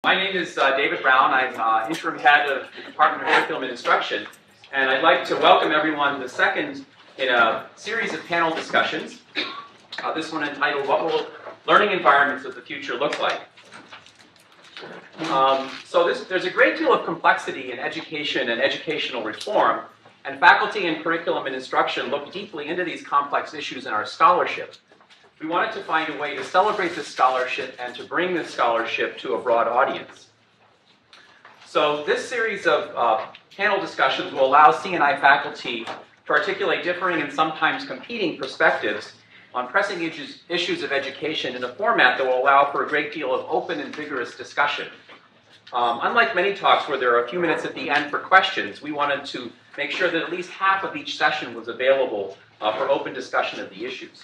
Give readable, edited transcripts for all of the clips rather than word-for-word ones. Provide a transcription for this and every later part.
My name is David Brown. I'm interim head of the Department of Curriculum and Instruction, and I'd like to welcome everyone to the second in a series of panel discussions. This one entitled, What Will Learning Environments of the Future Look Like? There's a great deal of complexity in education and educational reform, and faculty in curriculum and instruction look deeply into these complex issues in our scholarship. We wanted to find a way to celebrate this scholarship and to bring this scholarship to a broad audience. So this series of panel discussions will allow C&I faculty to articulate differing and sometimes competing perspectives on pressing issues of education in a format that will allow for a great deal of open and vigorous discussion. Unlike many talks where there are a few minutes at the end for questions, we wanted to make sure that at least half of each session was available for open discussion of the issues.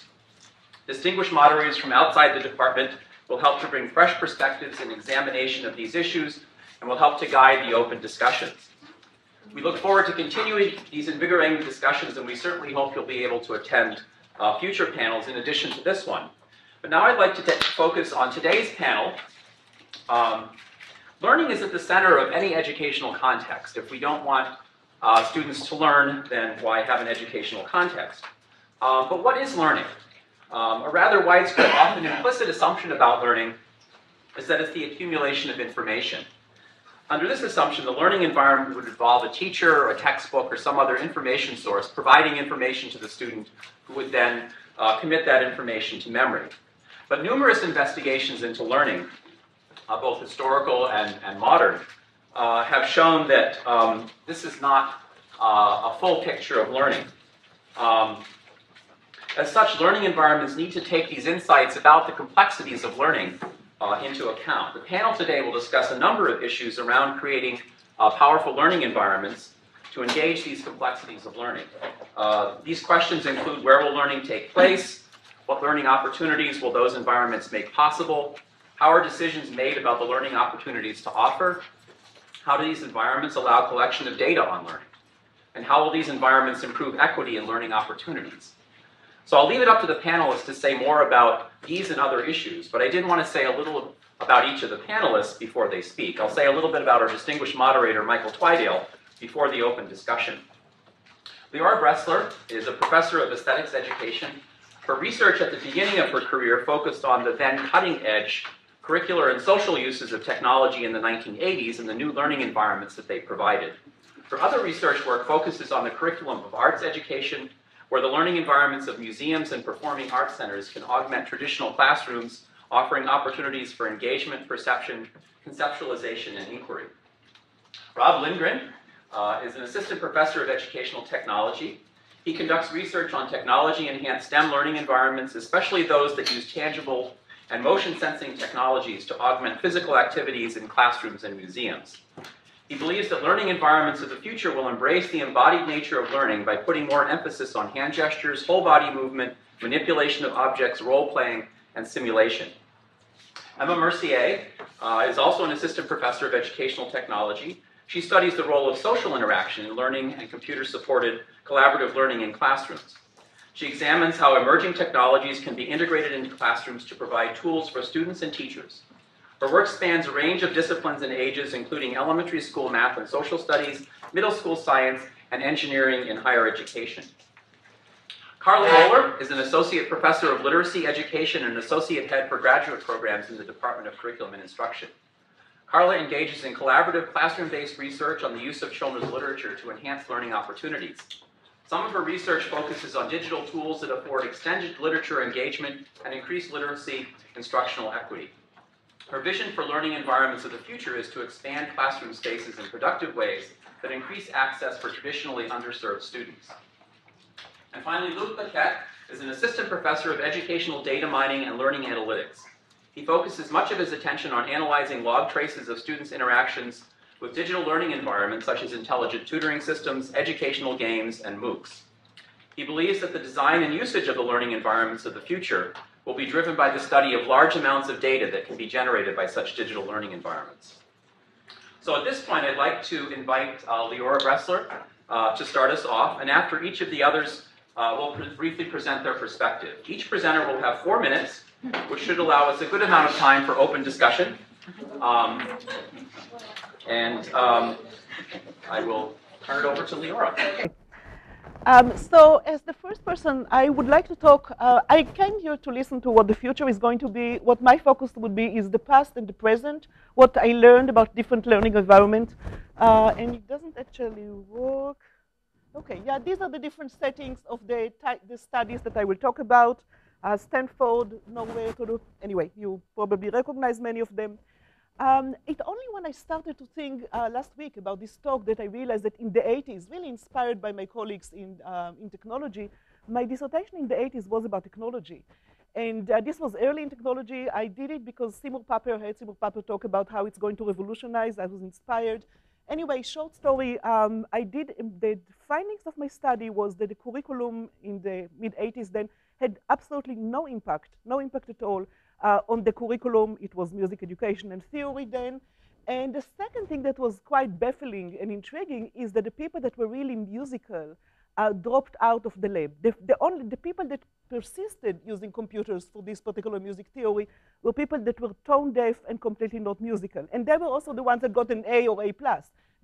Distinguished moderators from outside the department will help to bring fresh perspectives and examination of these issues and will help to guide the open discussions. We look forward to continuing these invigorating discussions, and we certainly hope you'll be able to attend future panels in addition to this one. But now I'd like to focus on today's panel. Learning is at the center of any educational context. If we don't want students to learn, then why have an educational context? But what is learning? A rather widespread, often implicit assumption about learning is that it's the accumulation of information. Under this assumption, the learning environment would involve a teacher or a textbook or some other information source providing information to the student who would then commit that information to memory. But numerous investigations into learning, both historical and modern, have shown that this is not a full picture of learning. As such, learning environments need to take these insights about the complexities of learning into account. The panel today will discuss a number of issues around creating powerful learning environments to engage these complexities of learning. These questions include: where will learning take place? What learning opportunities will those environments make possible? How are decisions made about the learning opportunities to offer? How do these environments allow collection of data on learning? And how will these environments improve equity in learning opportunities? So I'll leave it up to the panelists to say more about these and other issues, but I did want to say a little about each of the panelists before they speak. I'll say a little bit about our distinguished moderator, Michael Twidale, before the open discussion. Lora Bresler is a professor of aesthetics education. Her research at the beginning of her career focused on the then cutting-edge curricular and social uses of technology in the 1980s and the new learning environments that they provided. Her other research work focuses on the curriculum of arts education, where the learning environments of museums and performing arts centers can augment traditional classrooms, offering opportunities for engagement, perception, conceptualization, and inquiry. Robb Lindgren is an assistant professor of educational technology. He conducts research on technology-enhanced STEM learning environments, especially those that use tangible and motion-sensing technologies to augment physical activities in classrooms and museums. He believes that learning environments of the future will embrace the embodied nature of learning by putting more emphasis on hand gestures, whole body movement, manipulation of objects, role-playing, and simulation. Emma Mercier is also an assistant professor of educational technology. She studies the role of social interaction in learning and computer-supported collaborative learning in classrooms. She examines how emerging technologies can be integrated into classrooms to provide tools for students and teachers. Her work spans a range of disciplines and ages, including elementary school math and social studies, middle school science, and engineering in higher education. Karla Moller is an associate professor of literacy education and associate head for graduate programs in the Department of Curriculum and Instruction. Karla engages in collaborative classroom-based research on the use of children's literature to enhance learning opportunities. Some of her research focuses on digital tools that afford extended literature engagement and increased literacy instructional equity. Her vision for learning environments of the future is to expand classroom spaces in productive ways that increase access for traditionally underserved students. And finally, Maquette is an assistant professor of educational data mining and learning analytics. He focuses much of his attention on analyzing log traces of students' interactions with digital learning environments such as intelligent tutoring systems, educational games, and MOOCs. He believes that the design and usage of the learning environments of the future will be driven by the study of large amounts of data that can be generated by such digital learning environments. So at this point, I'd like to invite Lora Bresler to start us off, and after each of the others will briefly present their perspective. Each presenter will have 4 minutes, which should allow us a good amount of time for open discussion. I will turn it over to Lora. So as the first person, I would like to talk, I came here to listen to what the future is going to be. What my focus would be is the past and the present, what I learned about different learning environments. And it doesn't actually work. Okay, yeah, these are the different settings of the studies that I will talk about. Stanford, Norway, anyway, you probably recognize many of them. It only when I started to think last week about this talk that I realized that in the 80s, really inspired by my colleagues in technology, my dissertation in the 80s was about technology. And this was early in technology. I did it because Seymour Papert heard Seymour Papert talk about how it's going to revolutionize. I was inspired. Anyway, short story, the findings of my study was that the curriculum in the mid-80s then had absolutely no impact at all on the curriculum. It was music education and theory then. And the second thing that was quite baffling and intriguing is that the people that were really musical dropped out of the lab. The people that persisted using computers for this particular music theory were people that were tone deaf and completely not musical. And they were also the ones that got an A or A+.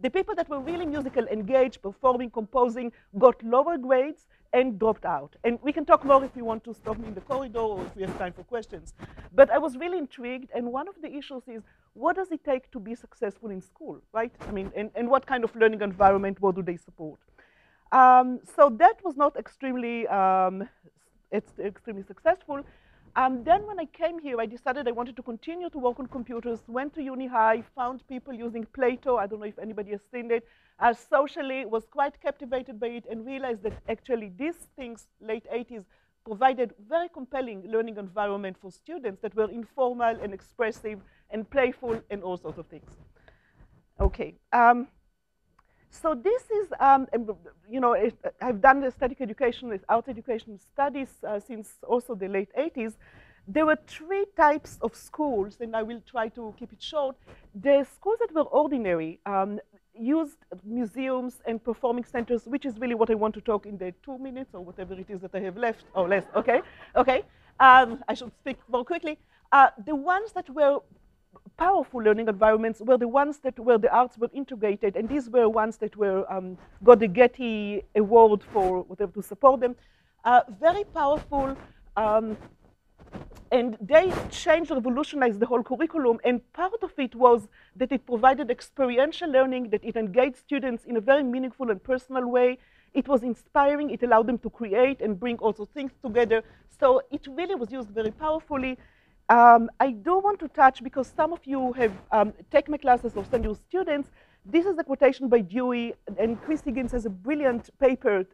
The people that were really musical, engaged, performing, composing, got lower grades and dropped out. And we can talk more if you want to stop me in the corridor or if we have time for questions. But I was really intrigued, and one of the issues is, what does it take to be successful in school, right? I mean, and what kind of learning environment, what do they support? So that was not extremely successful. Then when I came here, I decided I wanted to continue to work on computers, went to uni high, found people using Plato. I don't know if anybody has seen it. Socially, was quite captivated by it and realized that actually these things, late 80s, provided very compelling learning environment for students that were informal and expressive and playful and all sorts of things. Okay. So this is, you know, I've done the static education, art education studies since also the late 80s. There were three types of schools, and I will try to keep it short. The schools that were ordinary used museums and performing centers, which is really what I want to talk in the 2 minutes or whatever it is that I have left, or less, okay? Okay, I should speak more quickly. The ones that were powerful learning environments were the ones that where the arts were integrated, and these were ones that were got the Getty Award for whatever to support them. Very powerful, and they changed, revolutionized the whole curriculum, and part of it was that it provided experiential learning, that it engaged students in a very meaningful and personal way. It was inspiring, it allowed them to create and bring also things together. So it really was used very powerfully. I do want to touch, because some of you have taken my classes or send your students, this is a quotation by Dewey, and Chris Higgins has a brilliant paper,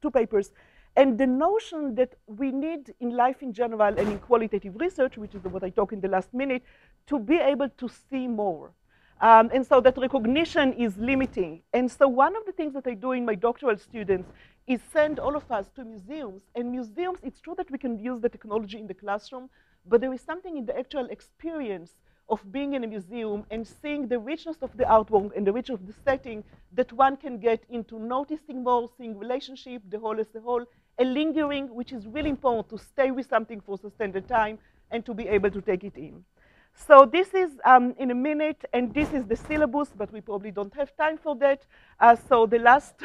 2 papers, and the notion that we need in life in general and in qualitative research, which is what I talk in the last minute, to be able to see more. And so that recognition is limiting. And so one of the things that I do in my doctoral students is send all of us to museums. And museums, it's true that we can use the technology in the classroom, but there is something in the actual experience of being in a museum and seeing the richness of the artwork and the richness of the setting that one can get into noticing more, seeing relationship, the whole as a whole, and lingering, which is really important to stay with something for sustained time and to be able to take it in. So this is in a minute, and this is the syllabus, but we probably don't have time for that. So the last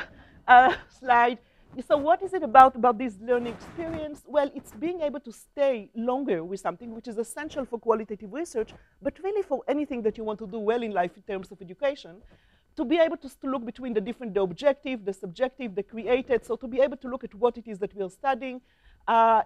slide. So what is it about this learning experience? Well, it's being able to stay longer with something, which is essential for qualitative research, but really for anything that you want to do well in life in terms of education, to be able to look between the different, the objective, the subjective, the created, so to be able to look at what it is that we are studying,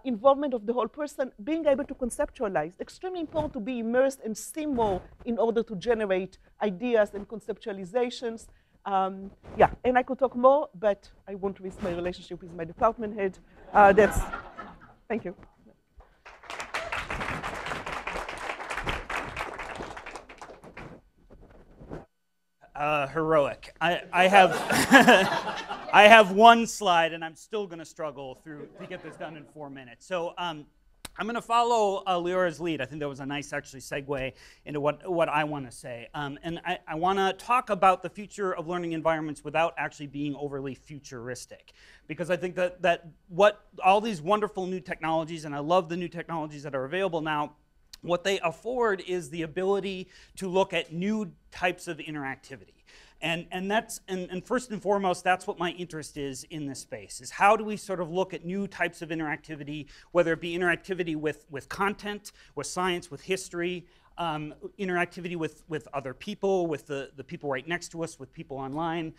involvement of the whole person, being able to conceptualize. Extremely important to be immersed and see more in order to generate ideas and conceptualizations. Yeah, and I could talk more, but I won't risk my relationship with my department head. Thank you. Heroic. I have I have one slide, and I'm still going to struggle to get this done in 4 minutes. So I'm going to follow Leora's lead. I think that was a nice, actually, segue into what I want to say. And I want to talk about the future of learning environments without actually being overly futuristic, because I think that what all these wonderful new technologies, and I love the new technologies that are available now, what they afford is the ability to look at new types of interactivity. And first and foremost, that's what my interest is in this space, is how do we sort of look at new types of interactivity, whether it be interactivity with content, with science, with history, interactivity with other people, with the people right next to us, with people online,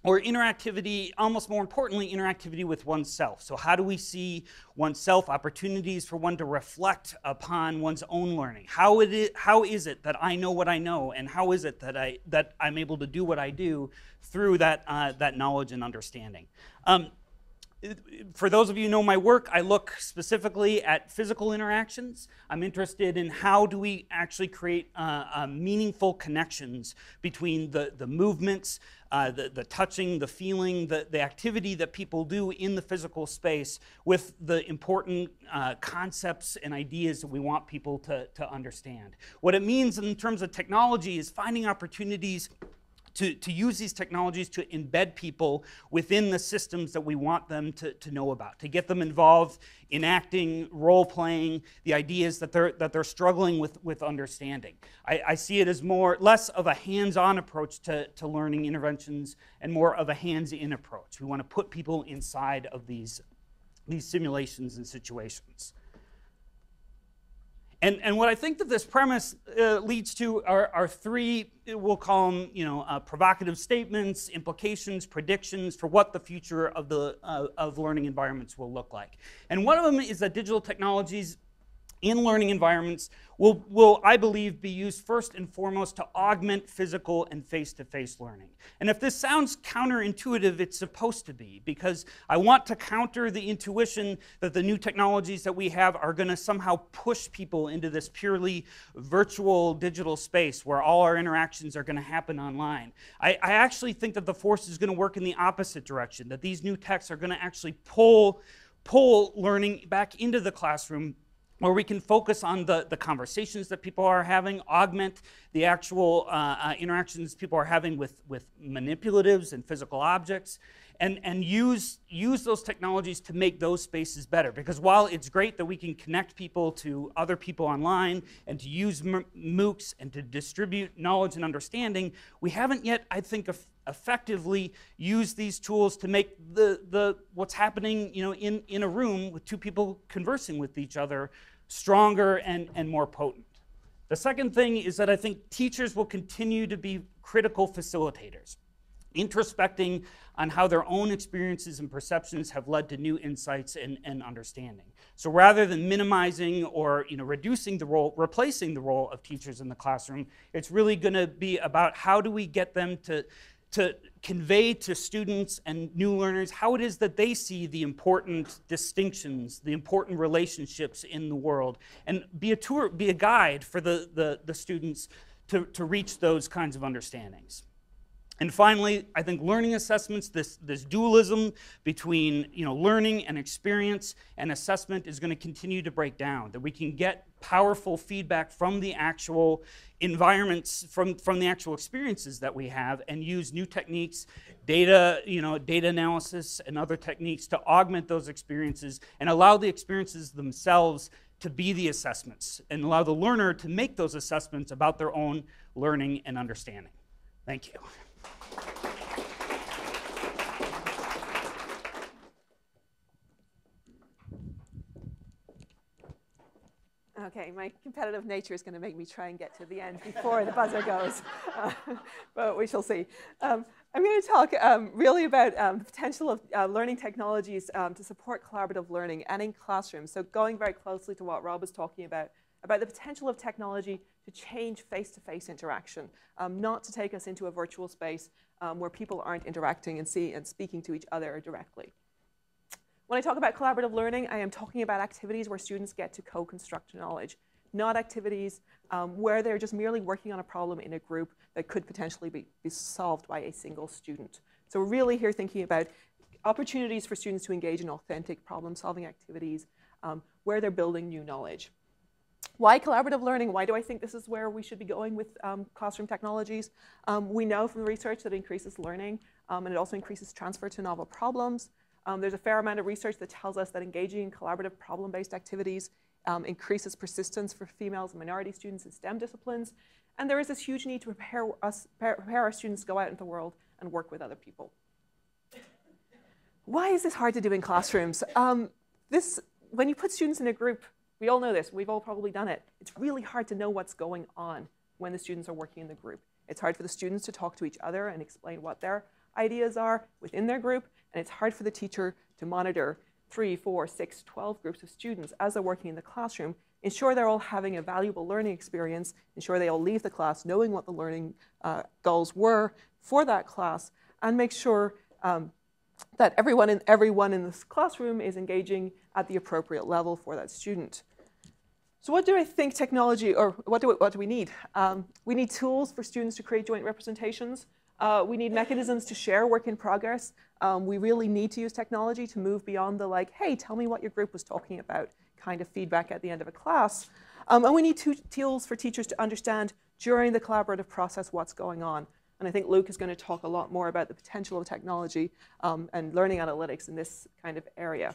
or interactivity, almost more importantly, interactivity with oneself. So how do we see oneself, opportunities for one to reflect upon one's own learning? How is it that I know what I know, and how is it that I'm able to do what I do through that knowledge and understanding? For those of you who know my work, I look specifically at physical interactions. I'm interested in how do we actually create meaningful connections between the movements, the touching, the feeling, the activity that people do in the physical space with the important concepts and ideas that we want people to understand. What it means in terms of technology is finding opportunities to use these technologies to embed people within the systems that we want them to know about, to get them involved in acting, role-playing, the ideas that they're struggling with understanding. I see it as less of a hands-on approach to learning interventions and more of a hands-in approach. We want to put people inside of these simulations and situations. And what I think that this premise leads to are three, we'll call them, provocative statements, implications, predictions for what the future of learning environments will look like. And one of them is that digital technologies in learning environments will, I believe, be used first and foremost to augment physical and face-to-face learning. And if this sounds counterintuitive, it's supposed to be, because I want to counter the intuition that the new technologies that we have are going to somehow push people into this purely virtual digital space where all our interactions are going to happen online. I actually think that the force is going to work in the opposite direction, that these new techs are going to actually pull learning back into the classroom, where we can focus on the conversations that people are having, augment the actual interactions people are having with manipulatives and physical objects, and use those technologies to make those spaces better. Because while it's great that we can connect people to other people online and to use MOOCs and to distribute knowledge and understanding, we haven't yet, I think, effectively used these tools to make what's happening in a room with two people conversing with each other stronger and more potent. The second thing is that I think teachers will continue to be critical facilitators, introspecting on how their own experiences and perceptions have led to new insights and understanding. So rather than minimizing or reducing the role, replacing the role of teachers in the classroom, it's really going to be about how do we get them to convey to students and new learners how it is that they see the important distinctions, the important relationships in the world, and be a guide for the students to reach those kinds of understandings. And finally, I think learning assessments, this dualism between learning and experience and assessment is going to continue to break down, that we can get powerful feedback from the actual environments, from the actual experiences that we have, and use new techniques, data analysis and other techniques to augment those experiences and allow the experiences themselves to be the assessments and allow the learner to make those assessments about their own learning and understanding. Thank you. Okay, my competitive nature is going to make me try and get to the end before the buzzer goes, but we shall see. I'm going to talk really about the potential of learning technologies to support collaborative learning and in classrooms. So going very closely to what Rob was talking about the potential of technology to change face-to-face interaction, not to take us into a virtual space where people aren't interacting and speaking to each other directly. When I talk about collaborative learning, I am talking about activities where students get to co-construct knowledge, not activities where they're just merely working on a problem in a group that could potentially be solved by a single student. So we're really here thinking about opportunities for students to engage in authentic problem-solving activities where they're building new knowledge. Why collaborative learning? Why do I think this is where we should be going with classroom technologies? We know from research that it increases learning, and it also increases transfer to novel problems. There's a fair amount of research that tells us that engaging in collaborative problem-based activities increases persistence for females and minority students in STEM disciplines. And there is this huge need to prepare our students to go out into the world and work with other people. Why is this hard to do in classrooms? When you put students in a group, we all know this, we've all probably done it. It's really hard to know what's going on when the students are working in the group. It's hard for the students to talk to each other and explain what their ideas are within their group, and it's hard for the teacher to monitor 3, 4, 6, 12 groups of students as they're working in the classroom, ensure they're all having a valuable learning experience, ensure they all leave the class knowing what the learning goals were for that class, and make sure that everyone in this classroom is engaging at the appropriate level for that student. So what do I think technology, or what do we need? We need tools for students to create joint representations. We need mechanisms to share work in progress. We really need to use technology to move beyond the like, hey, tell me what your group was talking about kind of feedback at the end of a class. And we need tools for teachers to understand during the collaborative process what's going on. And I think Luke is going to talk a lot more about the potential of technology and learning analytics in this kind of area.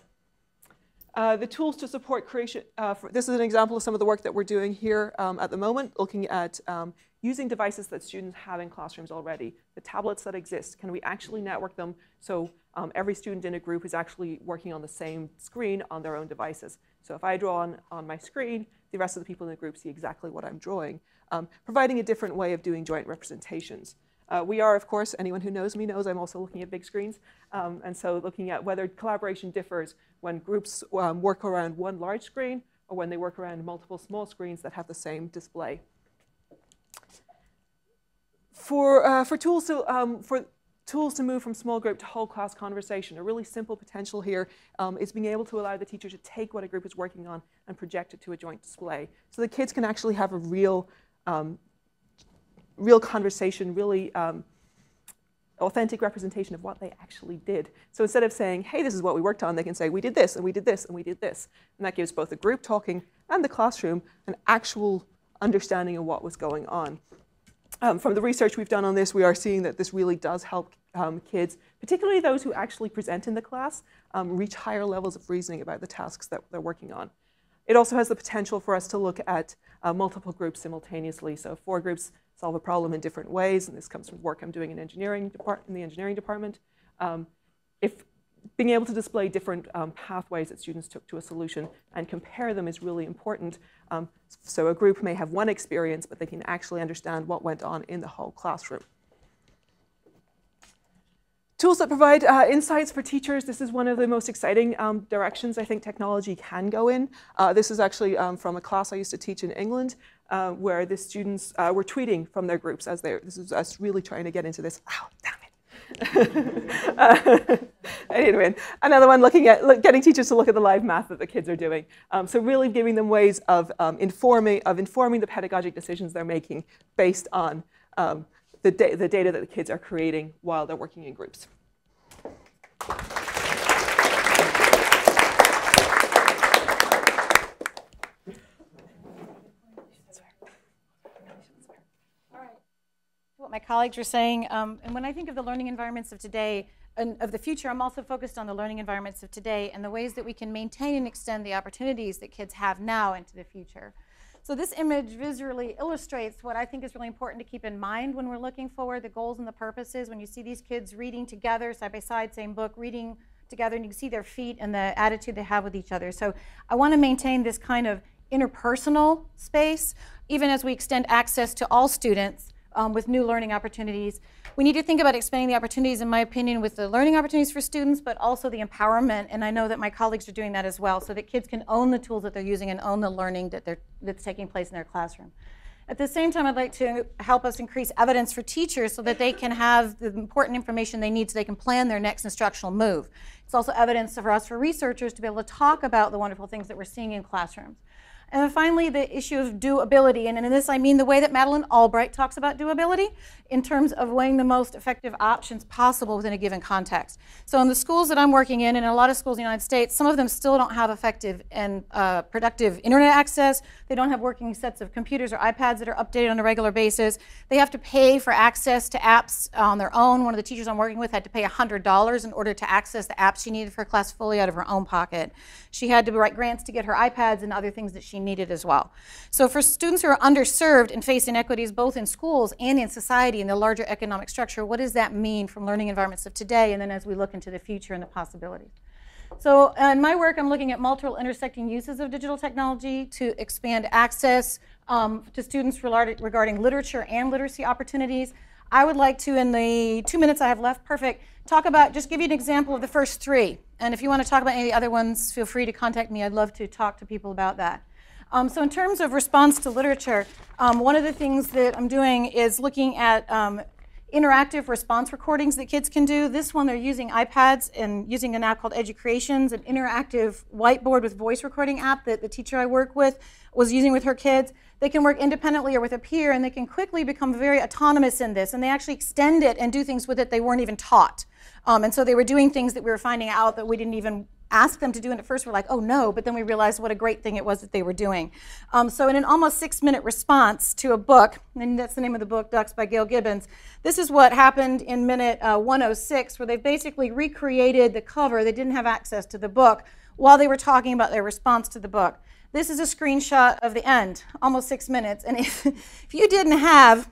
The tools to support creation, this is an example of some of the work that we're doing here at the moment, looking at using devices that students have in classrooms already, the tablets that exist. Can we actually network them so every student in a group is actually working on the same screen on their own devices? So if I draw on my screen, the rest of the people in the group see exactly what I'm drawing, providing a different way of doing joint representations. We are, of course, anyone who knows me knows I'm also looking at big screens. And so looking at whether collaboration differs when groups work around one large screen or when they work around multiple small screens that have the same display. For tools to move from small group to whole class conversation, a really simple potential here is being able to allow the teacher to take what a group is working on and project it to a joint display. So the kids can actually have a real conversation, really authentic representation of what they actually did. So instead of saying, hey, this is what we worked on, they can say, we did this, and we did this, and we did this. And that gives both the group talking and the classroom an actual understanding of what was going on. From the research we've done on this, we are seeing that this really does help kids, particularly those who actually present in the class, reach higher levels of reasoning about the tasks that they're working on. It also has the potential for us to look at multiple groups simultaneously. So 4 groups solve a problem in different ways, and this comes from work I'm doing in the engineering department. If being able to display different pathways that students took to a solution and compare them is really important. So a group may have one experience, but they can actually understand what went on in the whole classroom. Tools that provide insights for teachers. This is one of the most exciting directions I think technology can go in. This is actually from a class I used to teach in England, where the students were tweeting from their groups as this is us really trying to get into this. Ow, damn it. Anyway, another one looking at getting teachers to look at the live math that the kids are doing. So really giving them ways of informing the pedagogic decisions they're making based on the data that the kids are creating while they're working in groups. What my colleagues were saying, and when I think of the learning environments of today and of the future, I'm also focused on the learning environments of today and the ways that we can maintain and extend the opportunities that kids have now into the future. So this image visually illustrates what I think is really important to keep in mind when we're looking forward, the goals and the purposes. When you see these kids reading together, side by side, same book, reading together, and you can see their feet and the attitude they have with each other. So I want to maintain this kind of interpersonal space, even as we extend access to all students with new learning opportunities. We need to think about expanding the opportunities, in my opinion, with the learning opportunities for students, but also the empowerment, and I know that my colleagues are doing that as well, so that kids can own the tools that they're using and own the learning that's taking place in their classroom. At the same time, I'd like to help us increase evidence for teachers so that they can have the important information they need so they can plan their next instructional move. It's also evidence for us, for researchers, to be able to talk about the wonderful things that we're seeing in classrooms. And then finally, the issue of doability. And in this, I mean the way that Madeleine Albright talks about doability in terms of weighing the most effective options possible within a given context. So in the schools that I'm working in, and in a lot of schools in the United States, some of them still don't have effective and productive internet access. They don't have working sets of computers or iPads that are updated on a regular basis. They have to pay for access to apps on their own. One of the teachers I'm working with had to pay $100 in order to access the apps she needed for her class fully out of her own pocket. She had to write grants to get her iPads and other things that she needed as well. So for students who are underserved and face inequities both in schools and in society in the larger economic structure, what does that mean from learning environments of today and then as we look into the future and the possibilities? So in my work, I'm looking at multiple intersecting uses of digital technology to expand access to students regarding literature and literacy opportunities. I would like to, in the 2 minutes I have left, talk about, just give you an example of the first three. And if you want to talk about any of the other ones, feel free to contact me. I'd love to talk to people about that. So in terms of response to literature, one of the things that I'm doing is looking at interactive response recordings that kids can do. This one, they're using iPads and using an app called Educreations, an interactive whiteboard with voice recording app that the teacher I work with was using with her kids. They can work independently or with a peer, and they can quickly become very autonomous in this, and they actually extend it and do things with it they weren't even taught. And so they were doing things that we were finding out that we didn't even ask them to do, and at first we're like, oh no, but then we realized what a great thing it was that they were doing. So in an almost 6-minute response to a book, and that's the name of the book, Ducks by Gail Gibbons, this is what happened in minute 106, where they basically recreated the cover. They didn't have access to the book while they were talking about their response to the book. This is a screenshot of the end, almost 6 minutes, and if you didn't have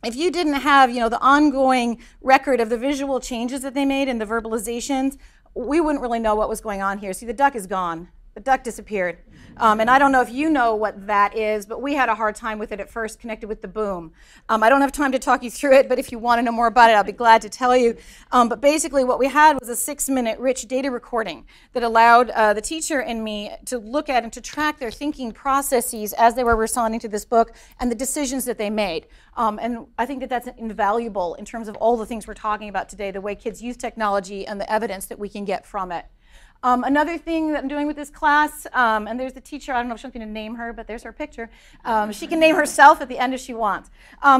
the ongoing record of the visual changes that they made and the verbalizations, we wouldn't really know what was going on here. See, the duck is gone. The duck disappeared. And I don't know if you know what that is, but we had a hard time with it at first, connected with the boom. I don't have time to talk you through it, but if you want to know more about it, I'll be glad to tell you. But basically what we had was a 6-minute rich data recording that allowed the teacher and me to look at and to track their thinking processes as they were responding to this book and the decisions that they made. And I think that that's invaluable in terms of all the things we're talking about today, the way kids use technology and the evidence that we can get from it. Another thing that I'm doing with this class, and there's the teacher, I don't know if she's going to name her, but there's her picture. She can name herself at the end if she wants.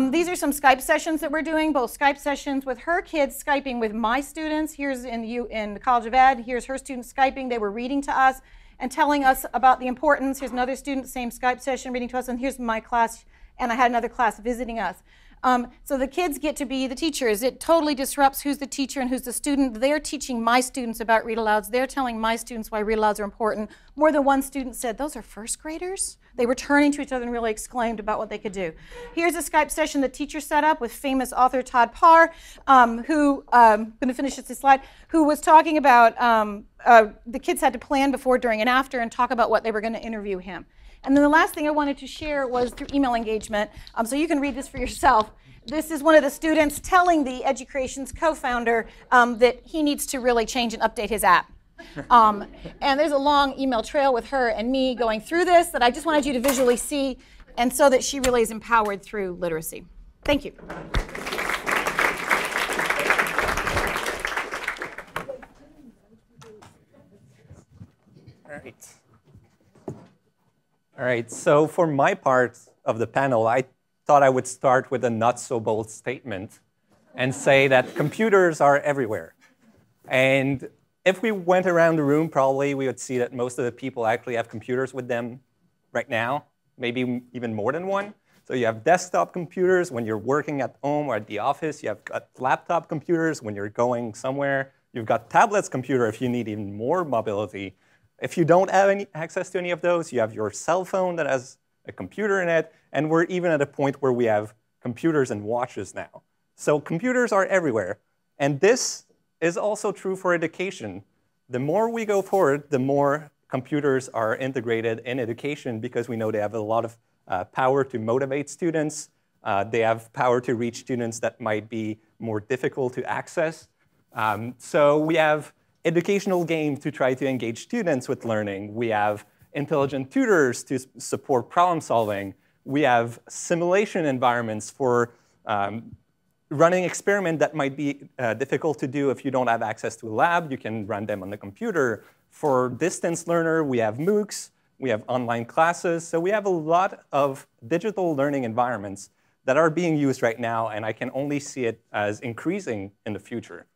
These are some Skype sessions that we're doing, both Skype sessions with her kids Skyping with my students. Here's in the College of Ed, here's her students Skyping. They were reading to us and telling us about the importance. Here's another student, same Skype session, reading to us, and here's my class, and I had another class visiting us. So the kids get to be the teachers. It totally disrupts who's the teacher and who's the student. They're teaching my students about read-alouds. They're telling my students why read-alouds are important. More than one student said, those are first graders? They were turning to each other and really exclaimed about what they could do. Here's a Skype session the teacher set up with famous author Todd Parr, who, I'm going to finish this slide, who was talking about the kids had to plan before, during, and after and talk about what they were going to interview him. And then the last thing I wanted to share was through email engagement. So you can read this for yourself. This is one of the students telling the Educreations co-founder that he needs to really change and update his app. And there's a long email trail with her and me going through this that I just wanted you to visually see, and so that she really is empowered through literacy. Thank you. All right, so for my part of the panel, I thought I would start with a not so bold statement and say that computers are everywhere. And if we went around the room, probably we would see that most of the people actually have computers with them right now, maybe even more than one. So you have desktop computers when you're working at home or at the office. You have got laptop computers when you're going somewhere. You've got tablets computer if you need even more mobility. If you don't have any access to any of those, you have your cell phone that has a computer in it, and we're even at a point where we have computers and watches now. So computers are everywhere, and this is also true for education. The more we go forward, the more computers are integrated in education because we know they have a lot of power to motivate students. They have power to reach students that might be more difficult to access. So we have educational games to try to engage students with learning. We have intelligent tutors to support problem solving. We have simulation environments for running experiments that might be difficult to do if you don't have access to a lab. You can run them on the computer. For distance learner, we have MOOCs. We have online classes. So we have a lot of digital learning environments that are being used right now, and I can only see it as increasing in the future.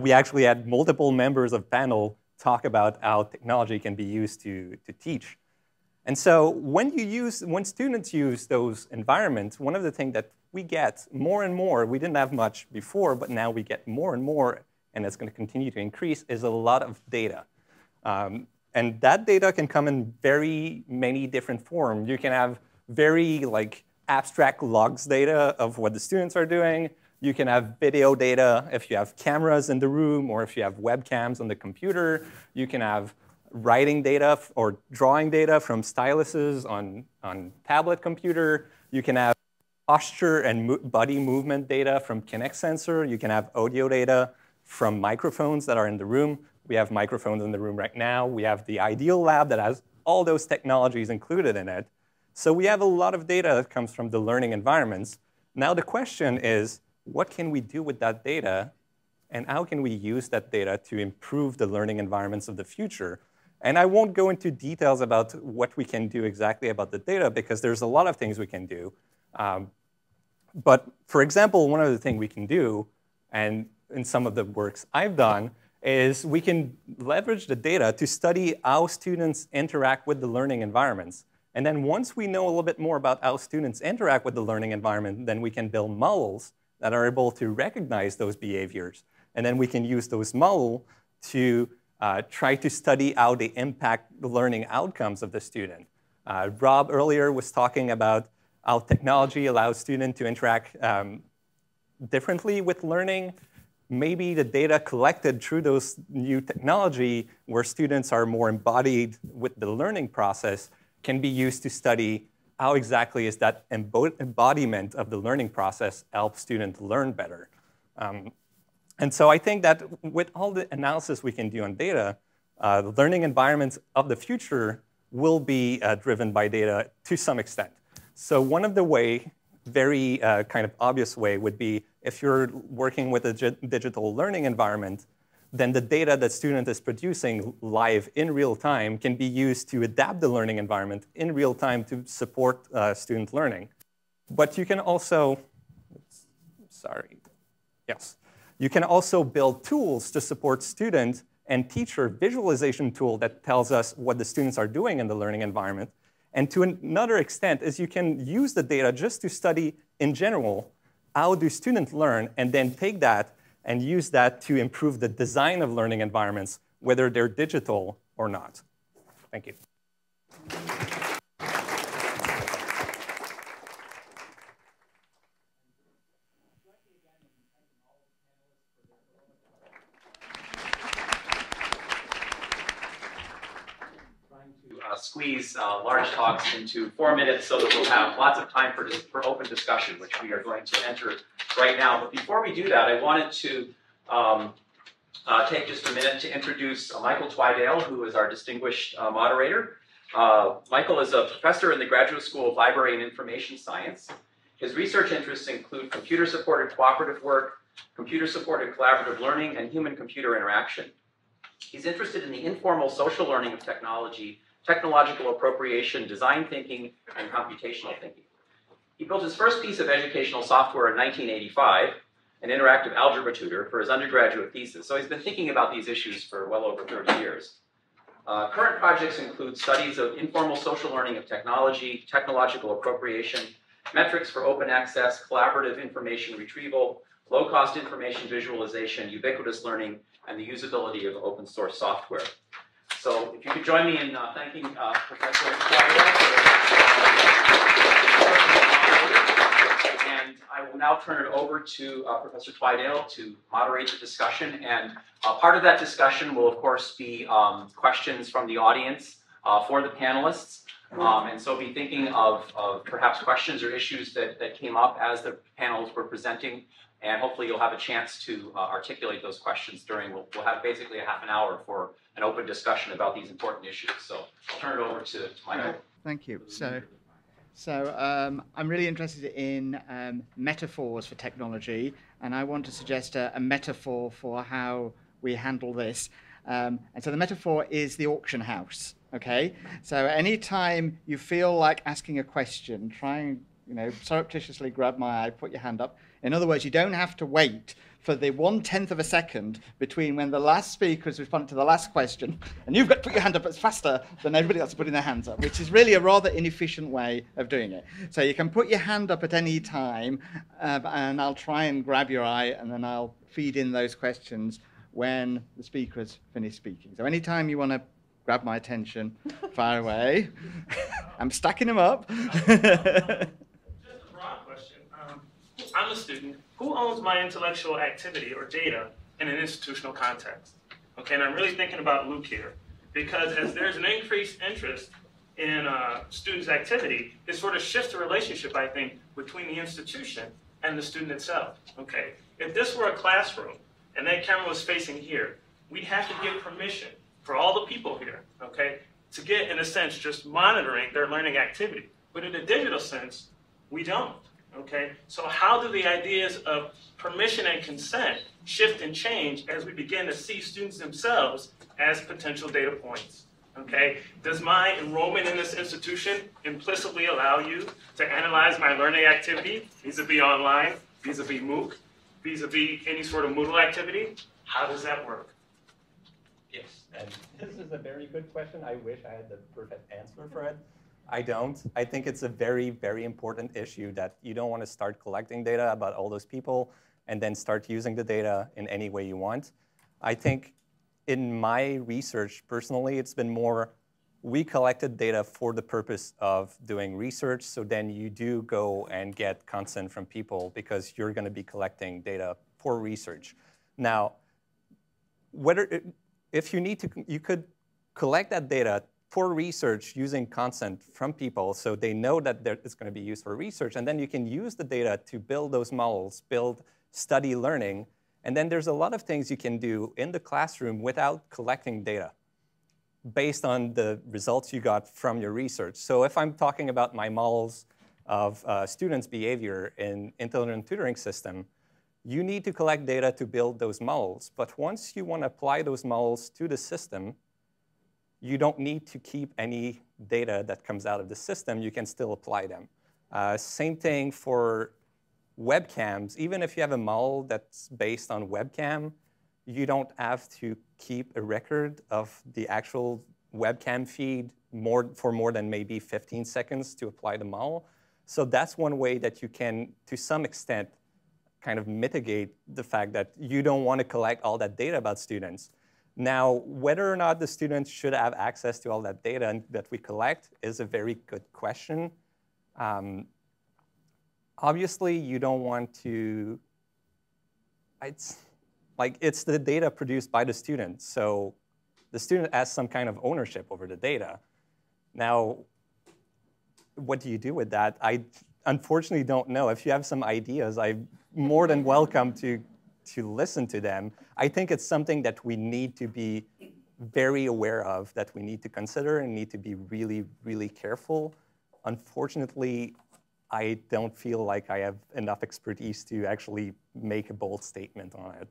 We actually had multiple members of panel talk about how technology can be used to teach. And so when students use those environments, one of the things that we get more and more, we didn't have much before, but now we get more and more, and it's going to continue to increase, is a lot of data. And that data can come in very many different forms. You can have very abstract logs data of what the students are doing. You can have video data if you have cameras in the room or if you have webcams on the computer. You can have writing data or drawing data from styluses on tablet computer. You can have posture and body movement data from Kinect sensor. You can have audio data from microphones that are in the room. We have microphones in the room right now. We have the Ideal Lab that has all those technologies included in it. So we have a lot of data that comes from the learning environments. Now the question is, what can we do with that data? And how can we use that data to improve the learning environments of the future? And I won't go into details about what we can do exactly about the data, because there's a lot of things we can do. But for example, one of the things we can do, and in some of the works I've done, is we can leverage the data to study how students interact with the learning environments. And then once we know a little bit more about how students interact with the learning environment, then we can build models that are able to recognize those behaviors. And then we can use those models to try to study how they impact the learning outcomes of the student. Robb earlier was talking about how technology allows students to interact differently with learning. Maybe the data collected through those new technology where students are more embodied with the learning process can be used to study how exactly is that embodiment of the learning process help students learn better. And so I think that with all the analysis we can do on data, the learning environments of the future will be driven by data to some extent. So one of the very kind of obvious way would be if you're working with a digital learning environment, then the data that student is producing live in real time can be used to adapt the learning environment in real time to support student learning. But you can also, you can also build tools to support student and teacher visualization tool that tells us what the students are doing in the learning environment. And to another extent is you can use the data just to study in general, how do students learn, and then take that and use that to improve the design of learning environments, whether they're digital or not. Thank you. Squeeze large talks into 4 minutes so that we'll have lots of time for open discussion, which we are going to enter right now. But before we do that, I wanted to take just a minute to introduce Michael Twidale, who is our distinguished moderator. Michael is a professor in the Graduate School of Library and Information Science. His research interests include computer-supported cooperative work, computer-supported collaborative learning, and human-computer interaction. He's interested in the informal social learning of technology, technological appropriation, design thinking, and computational thinking. He built his first piece of educational software in 1985, an interactive algebra tutor, for his undergraduate thesis. So he's been thinking about these issues for well over 30 years. Current projects include studies of informal social learning of technology, technological appropriation, metrics for open access, collaborative information retrieval, low-cost information visualization, ubiquitous learning, and the usability of open source software. So if you could join me in thanking Professor Karla. And I will now turn it over to Professor Twidale to moderate the discussion. And part of that discussion will, of course, be questions from the audience for the panelists. And so be thinking of perhaps questions or issues that came up as the panels were presenting. And hopefully you'll have a chance to articulate those questions during, we'll have basically a half an hour for an open discussion about these important issues. So I'll turn it over to Michael. Thank you. So I'm really interested in metaphors for technology, and I want to suggest a metaphor for how we handle this. And so the metaphor is the auction house. Okay, so anytime you feel like asking a question, try and surreptitiously grab my eye, put your hand up. In other words, you don't have to wait for the 1/10 of a second between when the last speaker has responded to the last question, and you've got to put your hand up as faster than everybody else is putting their hands up, which is really a rather inefficient way of doing it. So you can put your hand up at any time, and I'll try and grab your eye, and then I'll feed in those questions when the speaker has finished speaking. So anytime you want to grab my attention, fire away. I'm stacking them up. Just a broad question. I'm a student. Who owns my intellectual activity or data in an institutional context? Okay, and I'm really thinking about Luke here, because as there's an increased interest in students' activity, it sort of shifts the relationship, I think, between the institution and the student itself. Okay, if this were a classroom and that camera was facing here, we'd have to give permission for all the people here, okay, to get, in a sense, just monitoring their learning activity. But in a digital sense, we don't, okay? So how do the ideas of permission and consent shift and change as we begin to see students themselves as potential data points, okay? Does my enrollment in this institution implicitly allow you to analyze my learning activity vis-a-vis online, vis-a-vis MOOC, vis-a-vis any sort of Moodle activity? How does that work? Yes, and this is a very good question. I wish I had the perfect answer for it. I don't. I think it's a very, very important issue that you don't want to start collecting data about all those people and then start using the data in any way you want. I think in my research, personally, it's been more, we collected data for the purpose of doing research, so then you do go and get consent from people because you're going to be collecting data for research. Now, if you need to, you could collect that data for research using consent from people so they know that it's going to be used for research, and then you can use the data to build those models, build study learning, and then there's a lot of things you can do in the classroom without collecting data based on the results you got from your research. So if I'm talking about my models of students' behavior in intelligent tutoring system, you need to collect data to build those models. But once you want to apply those models to the system, you don't need to keep any data that comes out of the system. You can still apply them. Same thing for webcams. Even if you have a model that's based on webcam, you don't have to keep a record of the actual webcam feed for more than maybe 15 seconds to apply the model. So that's one way that you can, to some extent, kind of mitigate the fact that you don't want to collect all that data about students. Now, whether or not the students should have access to all that data that we collect is a very good question. Obviously, you don't want to, it's the data produced by the student. So the student has some kind of ownership over the data. Now, what do you do with that? I unfortunately don't know. If you have some ideas, I'm more than welcome to listen to them. I think it's something that we need to be very aware of, that we need to consider and need to be really, really careful. Unfortunately, I don't feel like I have enough expertise to actually make a bold statement on it.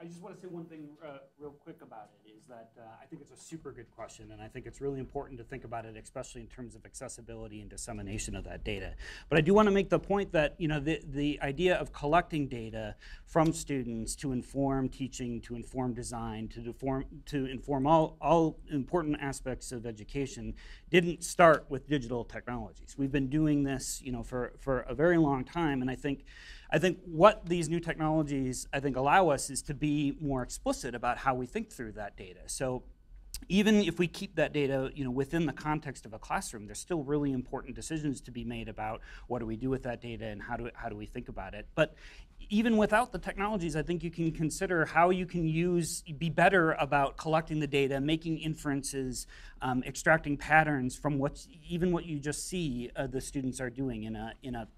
I just want to say one thing real quick about it, is that I think it's a super good question, and I think it's really important to think about it, especially in terms of accessibility and dissemination of that data. But I do want to make the point that the idea of collecting data from students to inform teaching, to inform design, to inform all important aspects of education didn't start with digital technologies. We've been doing this for a very long time, and I think what these new technologies, allow us is to be more explicit about how we think through that data. So even if we keep that data within the context of a classroom, there's still really important decisions to be made about what do we do with that data and how do we think about it. But even without the technologies, I think you can consider how you can be better about collecting the data, making inferences, extracting patterns from what you just see the students are doing in a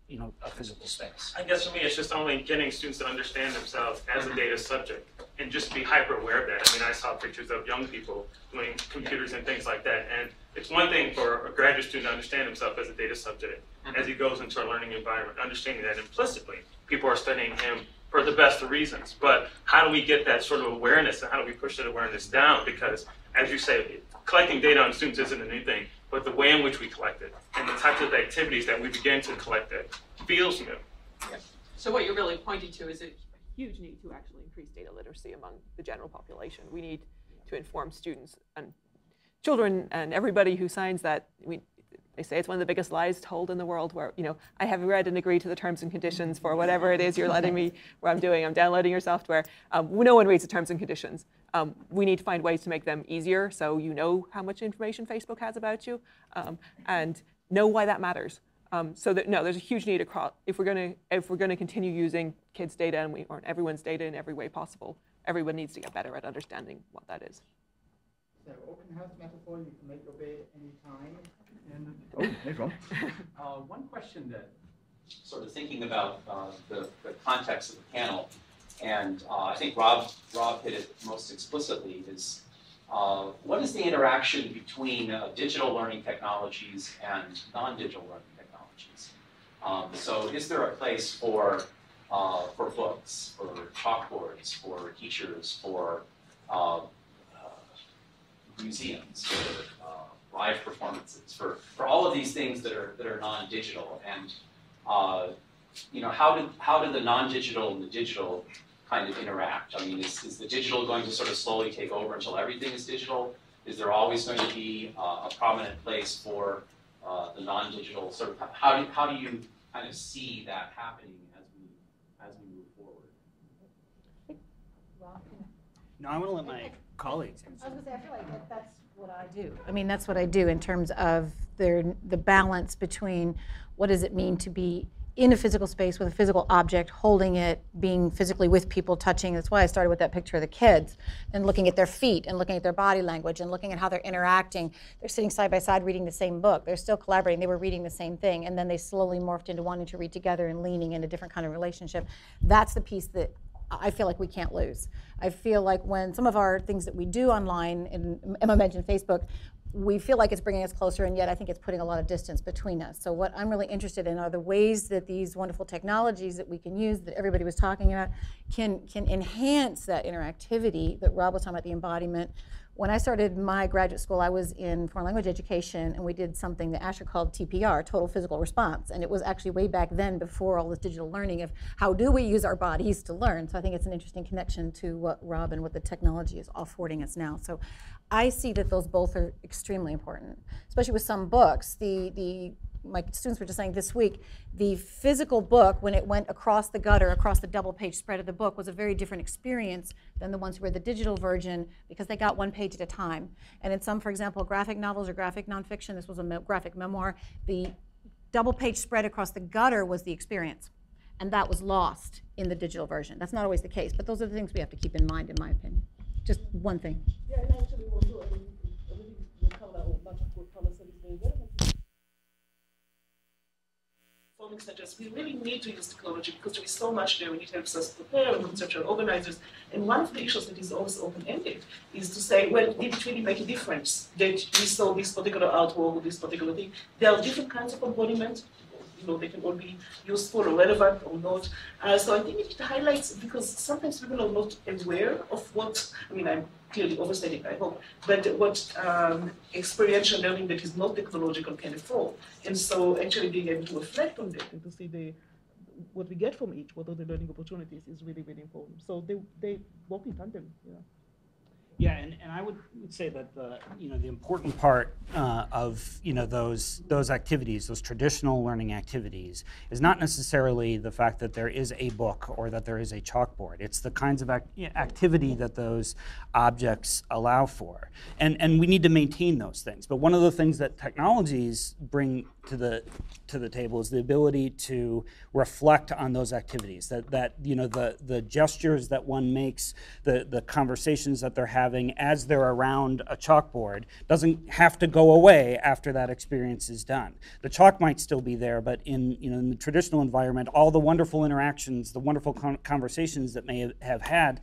physical space. I guess for me, it's just only getting students to understand themselves as a data subject and just be hyper aware of that. I mean, I saw pictures of young people doing computers and things like that, and it's one thing for a graduate student to understand himself as a data subject as he goes into a learning environment, understanding that implicitly people are studying him for the best of reasons. But how do we get that sort of awareness, and how do we push that awareness down? Because as you say, collecting data on students isn't a new thing, but the way in which we collect it and the types of activities that we begin to collect it feels new. Yeah. So what you're really pointing to is a huge need to actually increase data literacy among the general population. We need to inform students and children and everybody who signs that. They say it's one of the biggest lies told in the world, where, I have read and agreed to the terms and conditions for whatever it is you're letting me, where I'm doing. I'm downloading your software. No one reads the terms and conditions. We need to find ways to make them easier, so you know how much information Facebook has about you, and know why that matters. So that there's a huge need across. If we're going to continue using kids' data or everyone's data in every way possible, everyone needs to get better at understanding what that is. So open house metaphor, you can make your bed any time. And there's one. One question that, sort of thinking about the context of the panel, and I think Robb hit it most explicitly, is what is the interaction between digital learning technologies and non-digital learning technologies? So is there a place for books, for chalkboards, for teachers, for museums, for live performances, for all of these things that are non-digital? And how do the non-digital and the digital kind of interact? I mean, is the digital going to sort of slowly take over until everything is digital? Is there always going to be a prominent place for the non-digital? Sort of how do you kind of see that happening as we move forward? No, I want to let my colleagues answer. I was going to say, I feel like that's what I do. I mean, that's what I do in terms of the balance between what does it mean to be in a physical space with a physical object, holding it, being physically with people, touching. That's why I started with that picture of the kids and looking at their feet and looking at their body language and looking at how they're interacting. They're sitting side by side reading the same book. They're still collaborating. They were reading the same thing, and then they slowly morphed into wanting to read together and leaning in a different kind of relationship. That's the piece that I feel like we can't lose. I feel like when some of our things that we do online, and Emma mentioned Facebook, we feel like it's bringing us closer, and yet I think it's putting a lot of distance between us. So what I'm really interested in are the ways that these wonderful technologies that we can use, that everybody was talking about, can enhance that interactivity that Robb was talking about, the embodiment. When I started my graduate school, I was in foreign language education, and we did something that Asher called TPR, total physical response. And it was actually way back then, before all this digital learning, of how do we use our bodies to learn. So I think it's an interesting connection to what Robb and what the technology is affording us now. So I see that those both are extremely important, especially with some books. My students were just saying this week, the physical book, when it went across the gutter, across the double-page spread of the book, was a very different experience than the ones who read the digital version, because they got one page at a time. And in some, for example, graphic novels or graphic nonfiction, this was a graphic memoir, the double-page spread across the gutter was the experience. And that was lost in the digital version. That's not always the case, but those are the things we have to keep in mind, in my opinion. Just one thing. Yeah, and actually also, I think Karla, or much of what Karla said is very relevant. Such as we really need to use technology because there is so much there. It helps us prepare and conceptual organizers. And one of the issues that is always open-ended is to say, well, did it really make a difference that we saw this particular artwork or this particular thing? There are different kinds of embodiment. They can all be useful or relevant or not. So I think it highlights, because sometimes people are not aware of what, I'm clearly overstating, I hope, but what experiential learning that is not technological can afford. And so actually being able to reflect on that and to see what we get from each, what are the learning opportunities, is really, really important. So they work in tandem. Yeah, and I would say that the important part of those activities, those traditional learning activities, is not necessarily the fact that there is a book or that there is a chalkboard. It's the kinds of activity that those objects allow for, and we need to maintain those things. But one of the things that technologies bring to the table is the ability to reflect on those activities. That the gestures that one makes, the conversations that they're having as they're around a chalkboard doesn't have to go away after that experience is done. The chalk might still be there, but in the traditional environment, all the wonderful interactions, the wonderful conversations that may have had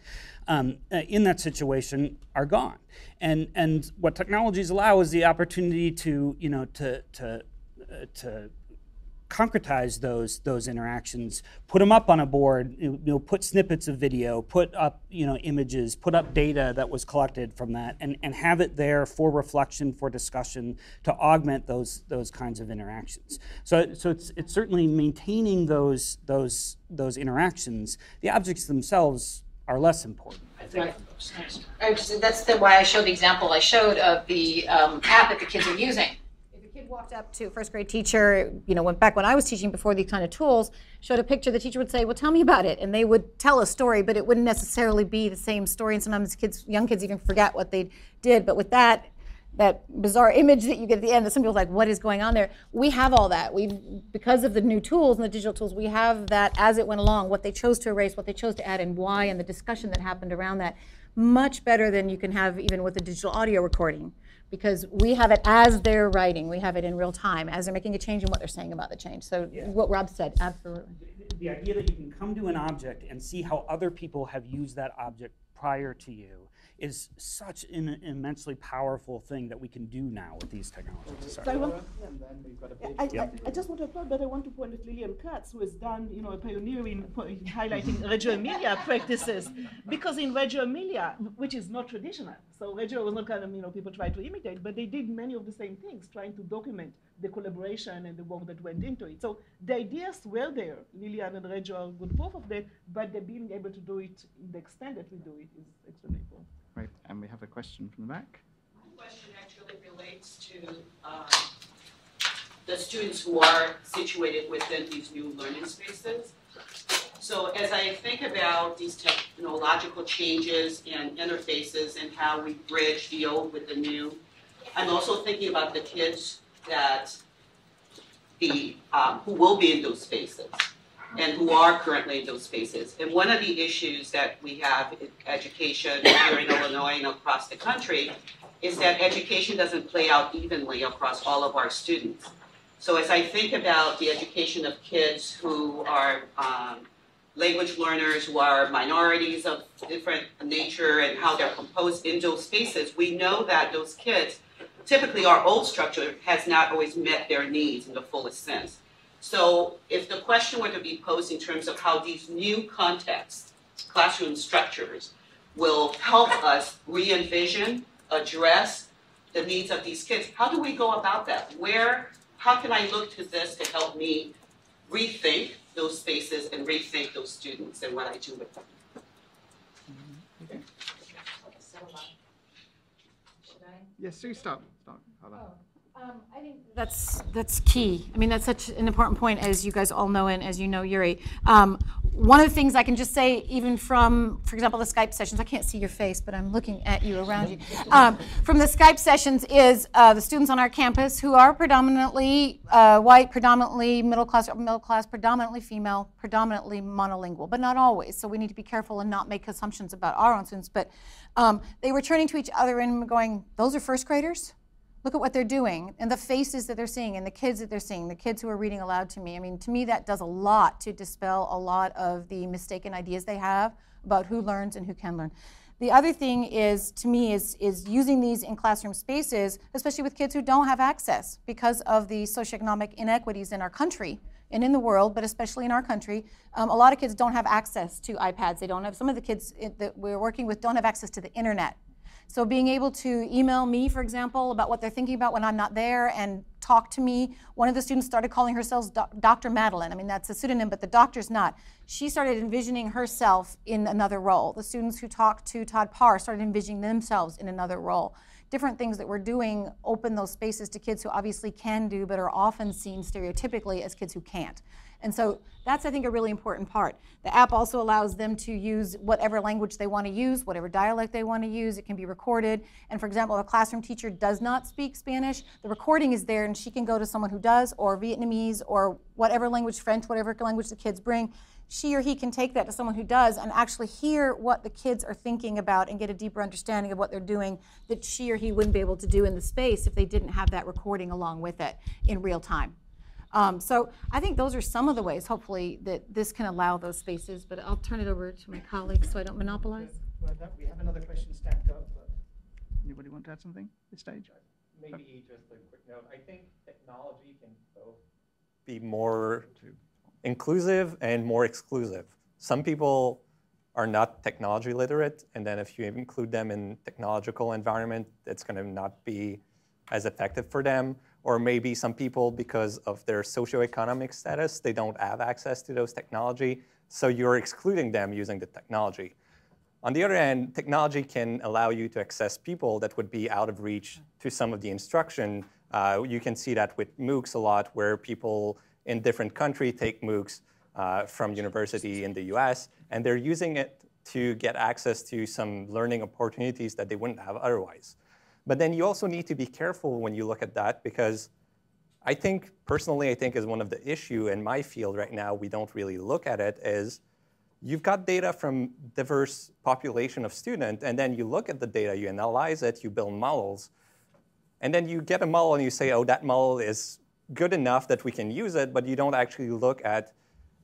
in that situation are gone. And what technologies allow is the opportunity to concretize those interactions, put them up on a board, put snippets of video, put up images, put up data that was collected from that, and have it there for reflection, for discussion, to augment those kinds of interactions. So it's certainly maintaining those interactions. The objects themselves are less important, I think. Right. That's why I showed the example I showed of the app that the kids are using. If a kid walked up to a first grade teacher, went back when I was teaching before these kind of tools, showed a picture, the teacher would say, well, tell me about it. And they would tell a story, but it wouldn't necessarily be the same story. And sometimes young kids even forget what they did. But with that bizarre image that you get at the end, that some people are like, what is going on there? We have all that. Because of the new tools and the digital tools, we have that as it went along, what they chose to erase, what they chose to add, and why, and the discussion that happened around that. Much better than you can have even with a digital audio recording, because we have it as they're writing. We have it in real time, as they're making a change and what they're saying about the change. So what Robb said, absolutely. The idea that you can come to an object and see how other people have used that object prior to you is such an immensely powerful thing that we can do now with these technologies. So I just want to applaud, but I want to point at Lillian Katz, who has done, a pioneer in highlighting Reggio Emilia practices, because in Reggio Emilia, which is not traditional, so Reggio was not kind of, people try to imitate, but they did many of the same things, trying to document the collaboration and the work that went into it. So the ideas were there. Lillian and Reggio are good proof of that, but being able to do it in the extent that we do it is extremely important. Right, and we have a question from the back. My question actually relates to the students who are situated within these new learning spaces. So as I think about these technological changes and interfaces and how we bridge the old with the new, I'm also thinking about the kids that who will be in those spaces and who are currently in those spaces. And one of the issues that we have in education here in Illinois and across the country is that education doesn't play out evenly across all of our students. So as I think about the education of kids who are language learners, who are minorities of different nature and how they're composed in those spaces, we know that those kids, typically our old structure has not always met their needs in the fullest sense. So if the question were to be posed in terms of how these new contexts, classroom structures, will help us re-envision, address the needs of these kids, how do we go about that? How can I look to this to help me rethink those spaces and rethink those students and what I do with them? Okay. Yes, Sue, stop. I think that's key. I mean, that's such an important point, as you guys all know, and as you know, Yuri. One of the things I can just say, even from, for example, the Skype sessions, I can't see your face, but I'm looking at you around you. From the Skype sessions is the students on our campus who are predominantly white, predominantly middle class, predominantly female, predominantly monolingual, but not always. So we need to be careful and not make assumptions about our own students. But they were turning to each other and going, those are first graders? Look at what they're doing and the faces that they're seeing and the kids that they're seeing, the kids who are reading aloud to me. I mean, to me, that does a lot to dispel a lot of the mistaken ideas they have about who learns and who can learn. The other thing is, to me, is using these in classroom spaces, especially with kids who don't have access because of the socioeconomic inequities in our country and in the world, but especially in our country. A lot of kids don't have access to iPads. They don't have, some of the kids that we're working with don't have access to the internet. So being able to email me, for example, about what they're thinking about when I'm not there and talk to me. One of the students started calling herself Dr. Madeline. I mean, that's a pseudonym, but the doctor's not. She started envisioning herself in another role. The students who talked to Todd Parr started envisioning themselves in another role. Different things that we're doing open those spaces to kids who obviously can do, but are often seen stereotypically as kids who can't. And so that's, I think, a really important part. The app also allows them to use whatever language they want to use, whatever dialect they want to use. It can be recorded. And for example, if a classroom teacher does not speak Spanish, the recording is there and she can go to someone who does, or Vietnamese, or whatever language, French, whatever language the kids bring. She or he can take that to someone who does and actually hear what the kids are thinking about and get a deeper understanding of what they're doing that she or he wouldn't be able to do in the space if they didn't have that recording along with it in real time. So I think those are some of the ways, hopefully, that this can allow those spaces. But I'll turn it over to my colleagues so I don't monopolize. We have another question stacked up. Anybody want to add something at this stage? Maybe just a quick note. I think technology can both be more inclusive and more exclusive. Some people are not technology literate, and then if you include them in technological environment, it's going to not be as effective for them. Or maybe some people, because of their socioeconomic status, they don't have access to those technology, so you're excluding them using the technology. On the other hand, technology can allow you to access people that would be out of reach to some of the instruction. You can see that with MOOCs a lot, where people in different countries take MOOCs from university in the US, and they're using it to get access to some learning opportunities that they wouldn't have otherwise. But then you also need to be careful when you look at that, because I think, personally, I think is one of the issue in my field right now, we don't really look at it, is you've got data from diverse population of students, and then you look at the data, you analyze it, you build models, and then you get a model and you say, oh, that model is good enough that we can use it, but you don't actually look at,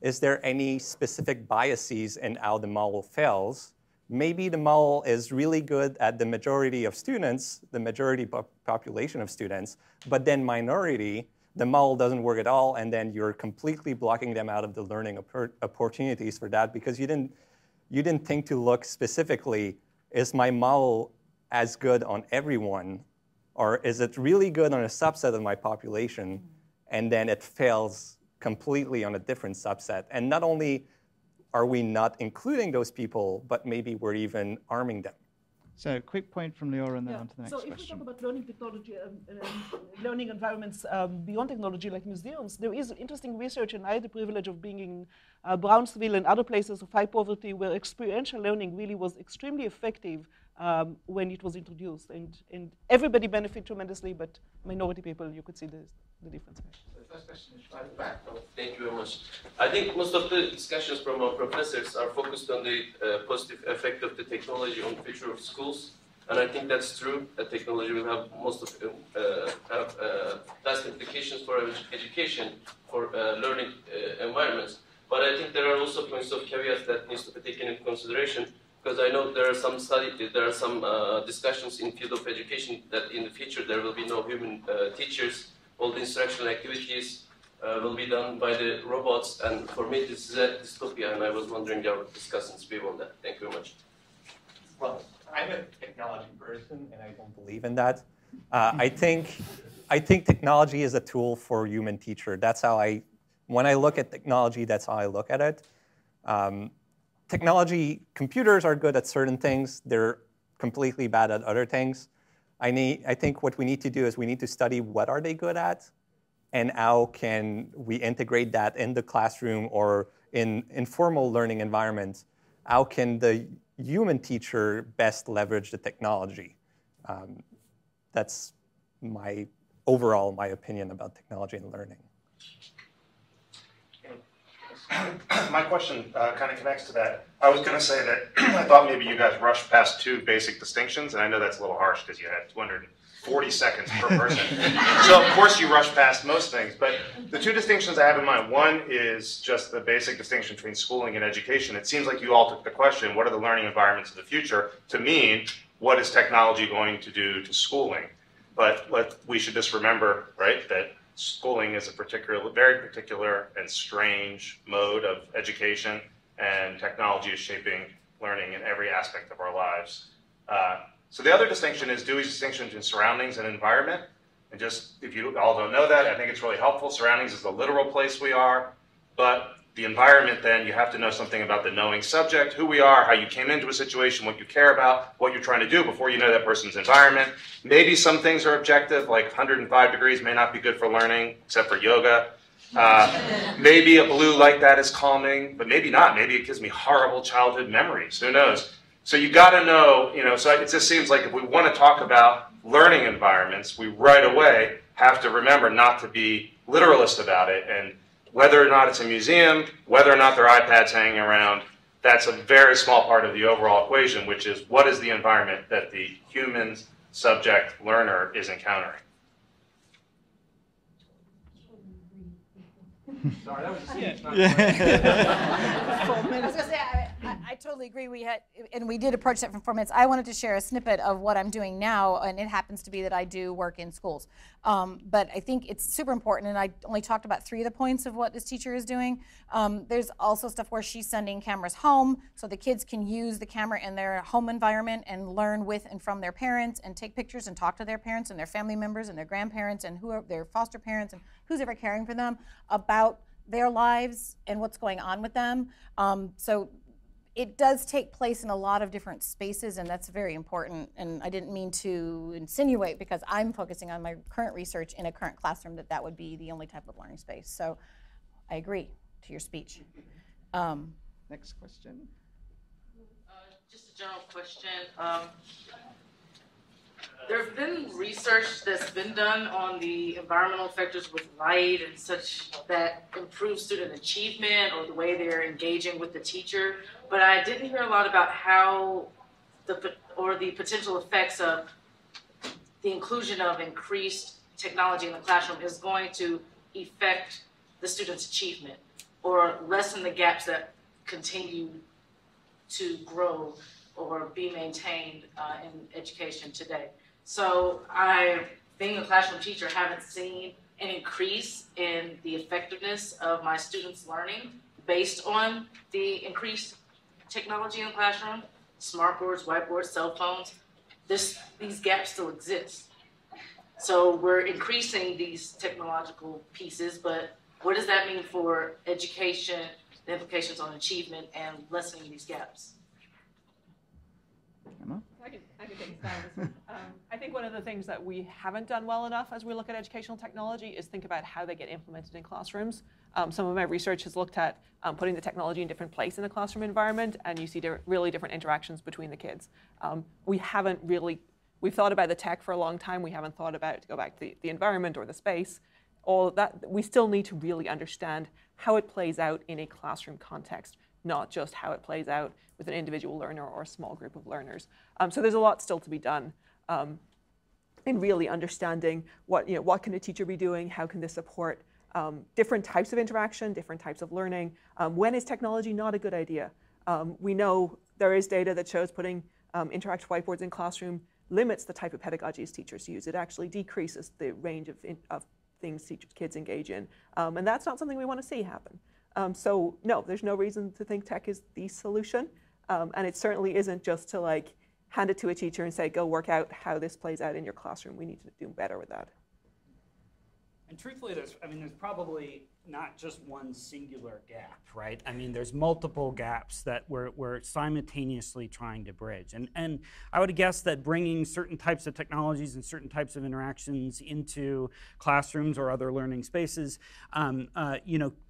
is there any specific biases in how the model fails? Maybe the model is really good at the majority of students, the majority population of students, but then minority, the model doesn't work at all, and then you're completely blocking them out of the learning opportunities for that, because you didn't think to look specifically, is my model as good on everyone, or is it really good on a subset of my population, and then it fails completely on a different subset? And not only are we not including those people, but maybe we're even arming them. So quick point from Lora, and then on to the next question. So if we talk about learning technology, learning environments beyond technology, like museums, there is interesting research, and I had the privilege of being in Brownsville and other places of high poverty where experiential learning really was extremely effective when it was introduced. And everybody benefited tremendously, but minority people, you could see the difference. The first question is right back. Thank you very much. I think most of the discussions from our professors are focused on the positive effect of the technology on the future of schools, and I think that's true. That technology will have most of vast implications for education, for learning environments. But I think there are also points of caveats that needs to be taken into consideration, because I know there are some discussions in field of education that in the future there will be no human teachers. All the instructional activities will be done by the robots, and for me this is a dystopia, and I was wondering your discussions view on that. Thank you very much. Well, I'm a technology person, and I don't believe in that. I think technology is a tool for human teacher. That's how when I look at technology, that's how I look at it. Computers are good at certain things. They're completely bad at other things. I think what we need to do is we need to study what are they good at, and how can we integrate that in the classroom or in informal learning environments. How can the human teacher best leverage the technology? That's my opinion about technology and learning. My question kind of connects to that. I was going to say that I thought maybe you guys rushed past two basic distinctions, and I know that's a little harsh because you had 240 seconds per person. So of course you rushed past most things, but the two distinctions I have in mind, one is just the basic distinction between schooling and education. It seems like you all took the question, what are the learning environments of the future, to mean, what is technology going to do to schooling? But we should just remember, right, that schooling is a very particular and strange mode of education, and technology is shaping learning in every aspect of our lives. So the other distinction is Dewey's distinction between surroundings and environment. And just, if you all don't know that, I think it's really helpful. Surroundings is the literal place we are, but the environment, then, you have to know something about the knowing subject, who we are, how you came into a situation, what you care about, what you're trying to do before you know that person's environment. Maybe some things are objective, like 105 degrees may not be good for learning, except for yoga. Maybe a blue like that is calming, but maybe not. Maybe it gives me horrible childhood memories. Who knows? So you got to know, so it just seems like if we want to talk about learning environments, we right away have to remember not to be literalist about it. And whether or not it's a museum, whether or not there are iPads hanging around, that's a very small part of the overall equation, which is what is the environment that the human subject learner is encountering. Sorry, that was a I was going to say, I totally totally agree. We did approach that from 4 minutes. I wanted to share a snippet of what I'm doing now, and it happens to be that I do work in schools. But I think it's super important, and I only talked about 3 of the points of what this teacher is doing. There's also stuff where she's sending cameras home, so the kids can use the camera in their home environment and learn with and from their parents and take pictures and talk to their parents and their family members and their grandparents and their foster parents and who's ever caring for them about their lives and what's going on with them. So it does take place in a lot of different spaces, and that's very important. And I didn't mean to insinuate, because I'm focusing on my current research in a current classroom, that would be the only type of learning space. So I agree to your speech. Next question. Just a general question. There have been research that's been done on the environmental factors with light and such that improve student achievement or the way they're engaging with the teacher, but I didn't hear a lot about how the potential effects of the inclusion of increased technology in the classroom is going to affect the student's achievement or lessen the gaps that continue to grow or be maintained in education today. So I, being a classroom teacher, haven't seen an increase in the effectiveness of my students' learning based on the increased technology in the classroom, smartboards, whiteboards, cell phones. These gaps still exist. So we're increasing these technological pieces, but what does that mean for education, the implications on achievement, and lessening these gaps? I can take a stab at this one. I think one of the things that we haven't done well enough as we look at educational technology is think about how they get implemented in classrooms. Some of my research has looked at putting the technology in different places in the classroom environment, and you see really different interactions between the kids. We've thought about the tech for a long time. We haven't thought about, to go back to the environment or the space. All of that, we still need to really understand how it plays out in a classroom context, not just how it plays out with an individual learner or a small group of learners. So there's a lot still to be done in really understanding what can a teacher be doing, how can this support different types of interaction, different types of learning. When is technology not a good idea? We know there is data that shows putting interactive whiteboards in classroom limits the type of pedagogies teachers use. It actually decreases the range of things kids engage in. And that's not something we want to see happen. So no, there's no reason to think tech is the solution. And it certainly isn't just to hand it to a teacher and say, go work out how this plays out in your classroom. We need to do better with that. And truthfully, there's probably not just one singular gap, right? I mean, there's multiple gaps that we're simultaneously trying to bridge. And I would guess that bringing certain types of technologies and certain types of interactions into classrooms or other learning spaces,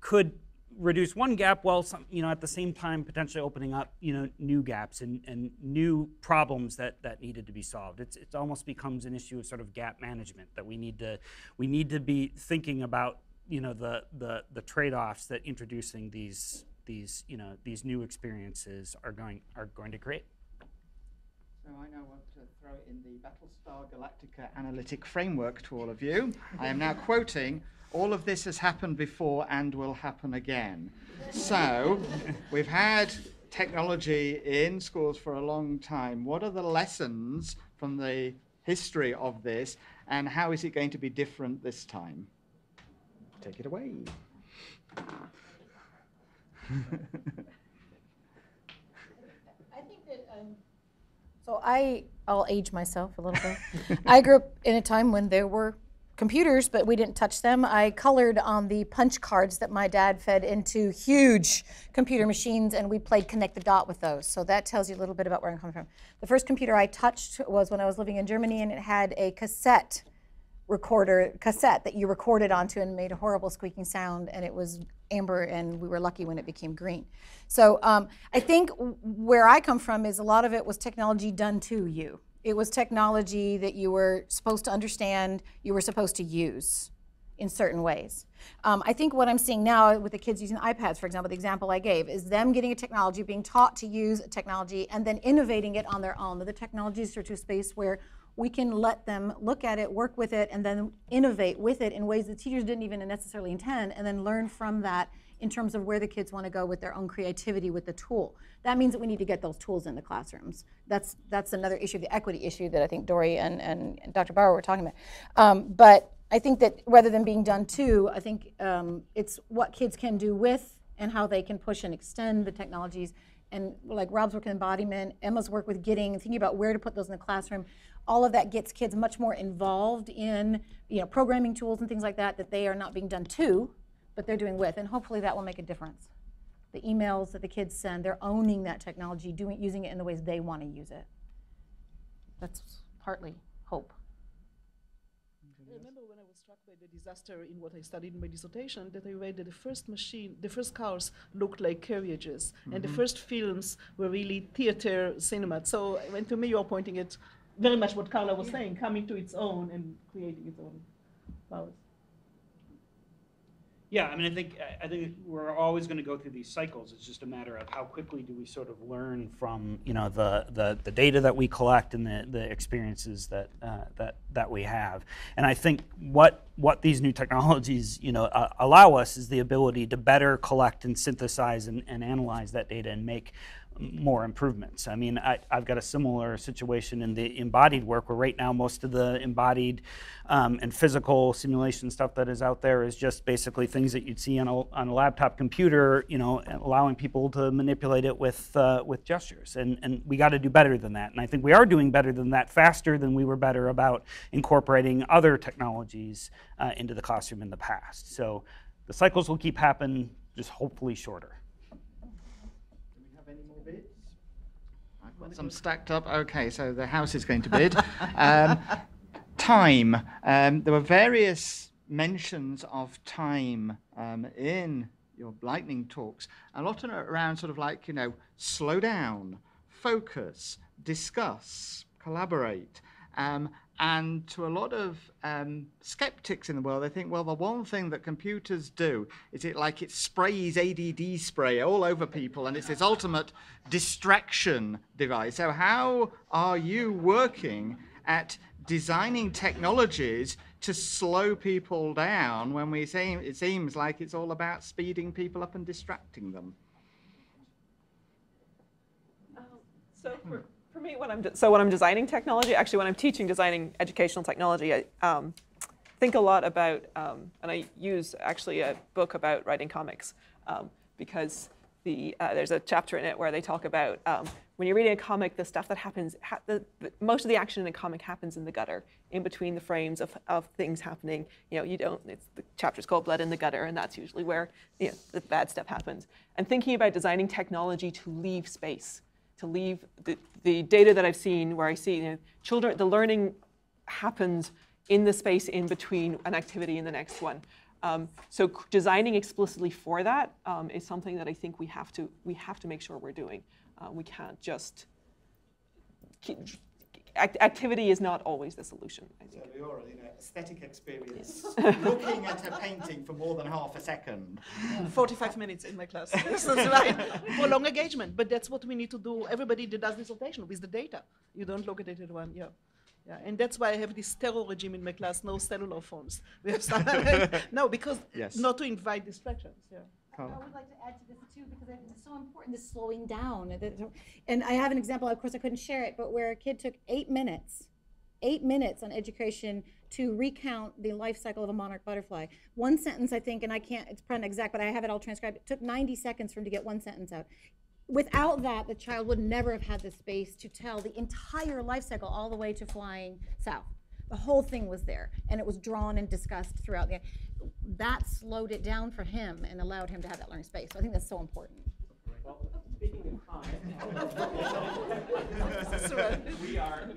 could reduce one gap while at the same time potentially opening up new gaps and new problems that needed to be solved. It almost becomes an issue of sort of gap management that we need to be thinking about the trade-offs that introducing these new experiences are going to create. So I now want to throw in the Battlestar Galactica analytic framework to all of you. I am now quoting, "All of this has happened before and will happen again." So we've had technology in schools for a long time. What are the lessons from the history of this, and how is it going to be different this time? Take it away. I think that, so I'll age myself a little bit. I grew up in a time when there were computers, but we didn't touch them. I colored on the punch cards that my dad fed into huge computer machines, and we played connect the dot with those. So that tells you a little bit about where I'm coming from. The first computer I touched was when I was living in Germany, and it had a cassette that you recorded onto and made a horrible squeaking sound, and it was amber, and we were lucky when it became green. So I think where I come from is a lot of it was technology done to you. It was technology that you were supposed to understand, you were supposed to use in certain ways. I think what I'm seeing now with the kids using iPads, for example, the example I gave, is them getting a technology, being taught to use a technology, and then innovating it on their own. The technologies are to a space where we can let them look at it, work with it, and then innovate with it in ways that teachers didn't even necessarily intend, and then learn from that in terms of where the kids want to go with their own creativity with the tool. That means that we need to get those tools in the classrooms. That's another issue, the equity issue that I think Dory and Dr. Bauer were talking about. But I think that rather than being done to, I think it's what kids can do with and how they can push and extend the technologies. And like Robb's work in embodiment, Emma's work with getting, thinking about where to put those in the classroom, all of that gets kids much more involved in programming tools and things like that, that they are not being done to, but they're doing with. And hopefully that will make a difference. The emails that the kids send, they're owning that technology, using it in the ways they want to use it. That's partly hope. I remember when I was struck by the disaster in what I studied in my dissertation, that I read that the first cars looked like carriages, and the first films were really theater cinema. So when to me you're pointing at very much what Karla was saying, coming to its own and creating its own powers. Yeah, I mean, I think we're always going to go through these cycles. It's just a matter of how quickly do we sort of learn from the data that we collect and the experiences that we have. And I think what these new technologies allow us is the ability to better collect and synthesize and analyze that data and make more improvements. I mean, I've got a similar situation in the embodied work, where right now most of the embodied and physical simulation stuff that is out there is just basically things that you'd see on a laptop computer, allowing people to manipulate it with gestures. And we got to do better than that. And I think we are doing better than that, faster than we were better about incorporating other technologies into the classroom in the past. So the cycles will keep happening, just hopefully shorter. I've got some stacked up. Okay, so the house is going to bid. Time. There were various mentions of time in your lightning talks. A lot of it around sort of like, slow down, focus, discuss, collaborate. And to a lot of skeptics in the world, they think, well, the one thing that computers do is it sprays ADD spray all over people, and it's this ultimate distraction device. So how are you working at designing technologies to slow people down when it seems like it's all about speeding people up and distracting them? For me, when I'm designing technology, actually when I'm designing educational technology, I think a lot about, and I use actually a book about writing comics, because there's a chapter in it where they talk about when you're reading a comic, the stuff that happens, most of the action in a comic happens in the gutter, in between the frames of things happening. The chapter's called Blood in the Gutter, and that's usually where the bad stuff happens. And thinking about designing technology to leave space, to leave the data that I've seen, where I see children, the learning happens in the space in between an activity and the next one. So designing explicitly for that is something that I think we have to make sure we're doing. We can't just activity is not always the solution, I think. So Lora, aesthetic experience, looking at a painting for more than half a second. 45 minutes in my class. That's right. For long engagement. But that's what we need to do. Everybody that does dissertation with the data. You don't look at it at one. Yeah. And that's why I have this terror regime in my class, no cellular phones. We have no, because not to invite distractions. Yeah. I would like to add to this too, because I think it's so important, this slowing down. And I have an example, of course I couldn't share it, but where a kid took 8 minutes on education to recount the life cycle of a monarch butterfly. One sentence, I think, and it's probably not exact, but I have it all transcribed. It took 90 seconds for him to get one sentence out. Without that, the child would never have had the space to tell the entire life cycle all the way to flying south. The whole thing was there, and it was drawn and discussed throughout the. That slowed it down for him and allowed him to have that learning space. So I think that's so important. Well, speaking of time, we are